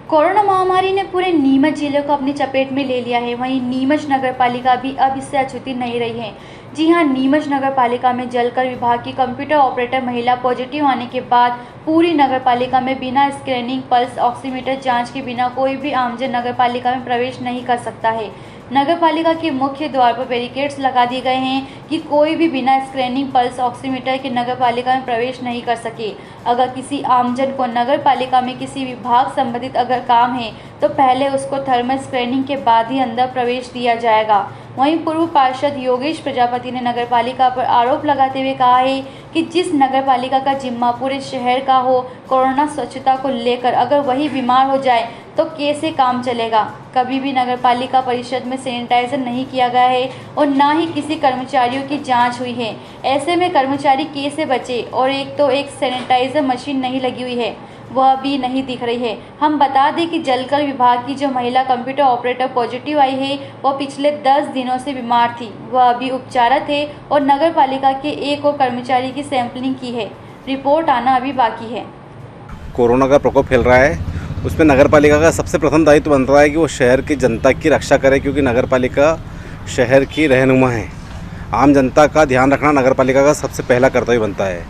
Corona महामारी ने पूरे नीमच जिले को अपनी चपेट में ले लिया है। वहीं नीमच नगरपालिका भी अब इससे अछूती नहीं रही है। जी हां, नीमच नगरपालिका में जलकर विभाग की कंप्यूटर ऑपरेटर महिला पॉजिटिव आने के बाद पूरी नगरपालिका में बिना स्क्रीनिंग पल्स ऑक्सीमीटर जांच के बिना कोई भी आमजन नगरपालिका में प्रवेश नहीं कर सकता है। नगरपालिका के मुख्य द्वार पर बैरिकेड्स लगा दिए गए हैं कि कोई भी बिना स्क्रीनिंग पल्स ऑक्सीमीटर के नगरपालिका में प्रवेश नहीं कर सके। अगर किसी आमजन को नगरपालिका में किसी विभाग संबंधित अगर काम है तो पहले उसको थर्मल स्क्रीनिंग के बाद ही अंदर प्रवेश दिया जाएगा। वहीं पूर्व पार्षद योगेश प्रजापति ने नगरपालिका पर आरोप लगाते हुए कहा है कि जिस नगरपालिका का जिम्मा पूरे शहर का हो, कोरोना स्वच्छता को लेकर अगर वही बीमार हो जाए तो कैसे काम चलेगा। कभी भी नगरपालिका परिषद में सैनिटाइजर नहीं किया गया है और ना ही किसी कर्मचारियों की जांच हुई है। ऐसे में कर्मचारी कैसे बचे, और एक सैनिटाइजर मशीन नहीं लगी हुई है, वह भी नहीं दिख रही है। हम बता दें कि जलकर विभाग की जो महिला कंप्यूटर ऑपरेटर पॉजिटिव आई है वह पिछले 10 दिनों से बीमार थी। वह अभी उपचारित है और नगरपालिका के एक और कर्मचारी की सैंपलिंग की है। रिपोर्ट आना अभी बाकी है। कोरोना का प्रकोप फैल रहा है, उसमें नगरपालिका का सबसे प्रथम दायित्व बनता है कि वो शहर की जनता की रक्षा करे, क्योंकि नगरपालिका शहर की रहनुमा है। आम जनता का ध्यान रखना नगरपालिका का सबसे पहला कर्तव्य बनता है।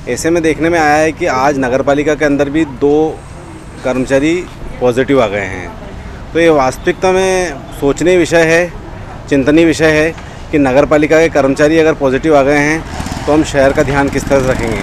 ऐसे में देखने में आया है कि आज नगरपालिका के अंदर भी 2 कर्मचारी पॉजिटिव आ गए हैं। तो ये वास्तविकता में सोचनीय विषय है, चिंतनीय विषय है कि नगरपालिका के कर्मचारी अगर पॉजिटिव आ गए हैं तो हम शहर का ध्यान किस तरह से रखेंगे।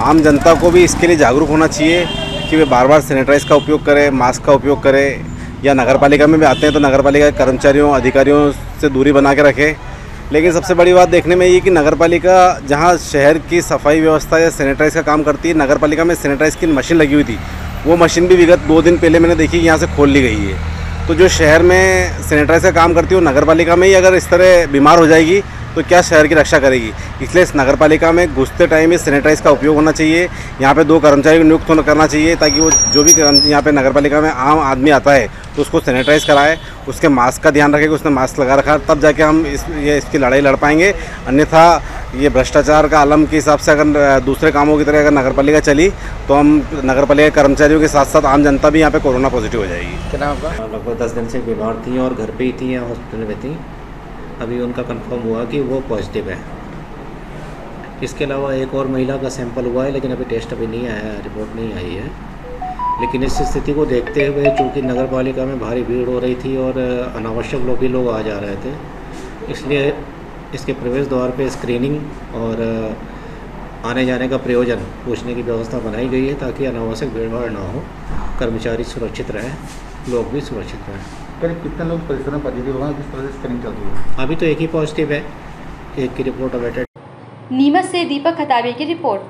आम जनता को भी इसके लिए जागरूक होना चाहिए कि वे बार बार सैनिटाइज का उपयोग करें, मास्क का उपयोग करें, या नगरपालिका में भी आते हैं तो नगरपालिका के कर्मचारियों अधिकारियों से दूरी बना के रखें। लेकिन सबसे बड़ी बात देखने में ये कि नगरपालिका जहां शहर की सफाई व्यवस्था या सैनिटाइज का काम करती है, नगरपालिका में सैनिटाइज की मशीन लगी हुई थी, वो मशीन भी विगत 2 दिन पहले मैंने देखी कि यहाँ से खोल ली गई है। तो जो शहर में सैनिटाइज का काम करती है वो नगरपालिका में ही अगर इस तरह बीमार हो जाएगी तो क्या शहर की रक्षा करेगी। इसलिए इस नगरपालिका में घुसते टाइम ही सैनिटाइज का उपयोग होना चाहिए। यहाँ पे 2 कर्मचारी को नियुक्त करना चाहिए ताकि वो जो भी यहाँ पे नगरपालिका में आम आदमी आता है तो उसको सैनिटाइज कराए, उसके मास्क का ध्यान रखे कि उसने मास्क लगा रखा, तब जाके हम इसकी लड़ाई लड़ पाएंगे। अन्यथा ये भ्रष्टाचार का आलम के हिसाब से अगर दूसरे कामों की तरह अगर नगरपालिका चली तो हम नगरपालिका कर्मचारियों के साथ साथ आम जनता भी यहाँ पे कोरोना पॉजिटिव हो जाएगी। क्या नाम आपका? लगभग 10 दिन से बीमार थी और घर पे ही थी या हॉस्पिटल में थी। अभी उनका कंफर्म हुआ कि वो पॉजिटिव है। इसके अलावा एक और महिला का सैंपल हुआ है, लेकिन अभी टेस्ट अभी नहीं आया है, रिपोर्ट नहीं आई है। लेकिन इस स्थिति को देखते हुए चूँकि नगरपालिका में भारी भीड़ हो रही थी और अनावश्यक लोग आ जा रहे थे, इसलिए इसके प्रवेश द्वार पे स्क्रीनिंग और आने जाने का प्रयोजन पूछने की व्यवस्था बनाई गई है ताकि अनावश्यक भीड़ भाड़ ना हो, कर्मचारी सुरक्षित रहें, लोग भी सुरक्षित रहें। करीब कितने लोग परिसर में पॉजिटिव हुए, किस तरह से स्क्रीनिंग चल रही है? अभी तो एक ही पॉजिटिव है, एक की रिपोर्ट अवेटेड। नीमच से दीपक खताबे की रिपोर्ट।